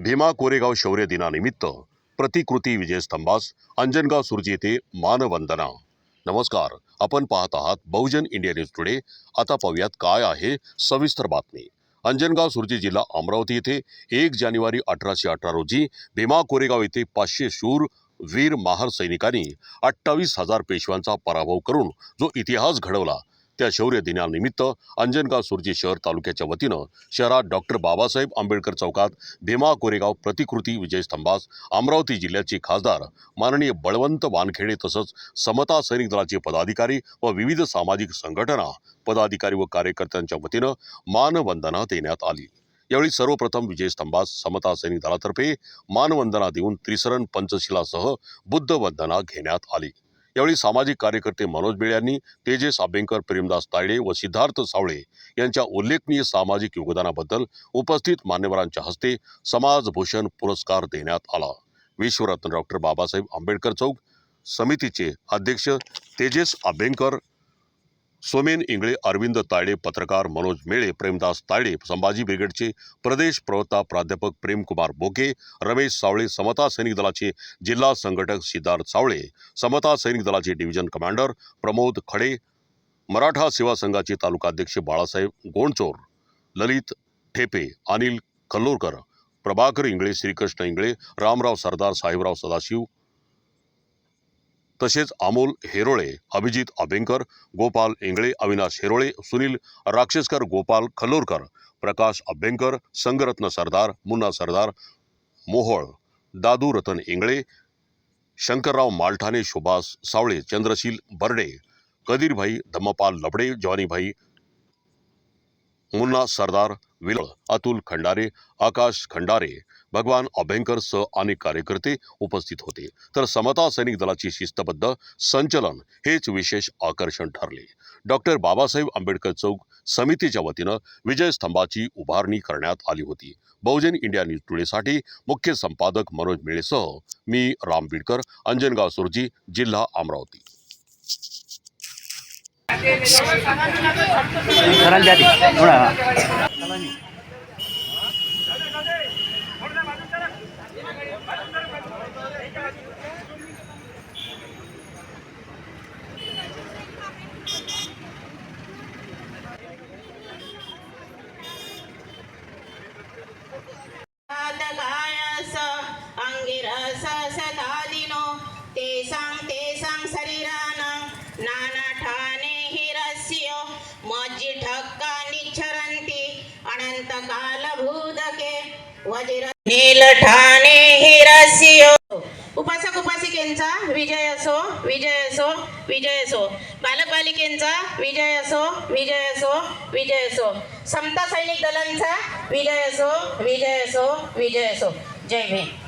भीमा कोरेगाव शौर्य दिनानिमित्त प्रतिकृती विजयस्तंभास अंजनगाव सुरजी येथे मानवंदना। नमस्कार, आपण पाहत आहात बहुजन इंडिया न्यूज टुडे। आता पाहूयात काय आहे सविस्तर बातमी। अंजनगाव सुरजी जिल्हा अमरावती येथे 1 जानेवारी 1818 रोजी भीमा कोरेगाव येथे 500 शूर वीर महार सैनिकांनी 28,000 पेशव्यांचा पराभव करून जो इतिहास घडवला, त्या शौर्य दिनानिमित्त अंजनगाव सुरजी शहर तालुक्याच्या वतीनं शहरात डॉक्टर बाबासाहेब आंबेडकर चौकात भीमा कोरेगाव प्रतिकृती विजयस्तंभास अमरावती जिल्ह्याचे खासदार माननीय बळवंत वानखेडे तसंच समता सैनिक दलाचे पदाधिकारी व विविध सामाजिक संघटना पदाधिकारी व कार्यकर्त्यांच्या वतीनं मानवंदना देण्यात आली। यावेळी सर्वप्रथम विजयस्तंभास समता सैनिक दलातर्फे मानवंदना देऊन त्रिसरण पंचशिलासह बुद्ध वंदना घेण्यात आली। यावेळी सामाजिक कार्यकर्ते मनोज बेळे यांनी तेजस अभ्यंकर, प्रेमदास तायडे व सिद्धार्थ सावळे यांच्या उल्लेखनीय सामाजिक योगदानाबद्दल उपस्थित मान्यवरांच्या हस्ते समाजभूषण पुरस्कार देण्यात आला। विश्वरत्न डॉक्टर बाबासाहेब आंबेडकर चौक समितीचे अध्यक्ष तेजस अभ्यंकर, सोमेन इंगळे, अरविंद तायडे, पत्रकार मनोज मेळे, प्रेमदास तायडे, संभाजी ब्रिगेडचे प्रदेश प्रवक्ता प्राध्यापक प्रेमकुमार बोके, रमेश सावळे, समता सैनिक दलाचे जिल्हा संघटक सिद्धार्थ सावळे, समता सैनिक दलाचे डिव्हिजन कमांडर प्रमोद खडे, मराठा सेवा संघाचे तालुकाध्यक्ष बाळासाहेब गोंडचोर, ललित ठेपे, अनिल खल्लोरकर, प्रभाकर इंगळे, श्रीकृष्ण इंगळे, रामराव सरदार, साहेबराव सदाशिव, तसेच अमोल हेरोळे, अभिजित अभ्यंकर, गोपाल इंगळे, अविनाश हेरोळे, सुनील राक्षसकर, गोपाल खल्लोरकर, प्रकाश अभ्यंकर, संगरत्न सरदार, मुन्ना सरदार, मोहोळ, दादू रतन इंगळे, शंकरराव मालठाणे, सुभाष सावळे, चंद्रशील बर्डे, कदीरभाई धम्मपाल लबडे, जवानीभाई मुन्ना सरदार, विलळ, अतुल खंडारे, आकाश खंडारे, भगवान अभ्यंकर सह अनेक कार्यकर्ते उपस्थित होते। तर समता सैनिक दलाची शिस्तबद्ध संचलन हेच विशेष आकर्षण ठरले। डॉक्टर बाबासाहेब आंबेडकर चौक समितीच्या वतीनं विजयस्तंभाची उभारणी करण्यात आली होती। बहुजन इंडिया न्यूज टुडेसाठी मुख्य संपादक मनोज मेळेसह मी राम बिडकर, अंजनगाव सुरजी, जिल्हा अमरावती। अंगिरस सदादिनो ते सांग शरीरानं नाना ठाणे हिरस्यो मज्जी ठक्का निच्छरंती अनंत काल भूदके वज्र नील ठाणे हिरस्यो। उपासक उपासिकेंचा विजय असो, विजय असो, विजय असो। बालक बालिकेंचा विजय असो, विजय असो, विजय असो। समता सैनिक दलांचा विजय असो, विजय असो, विजय असो। जय भीम।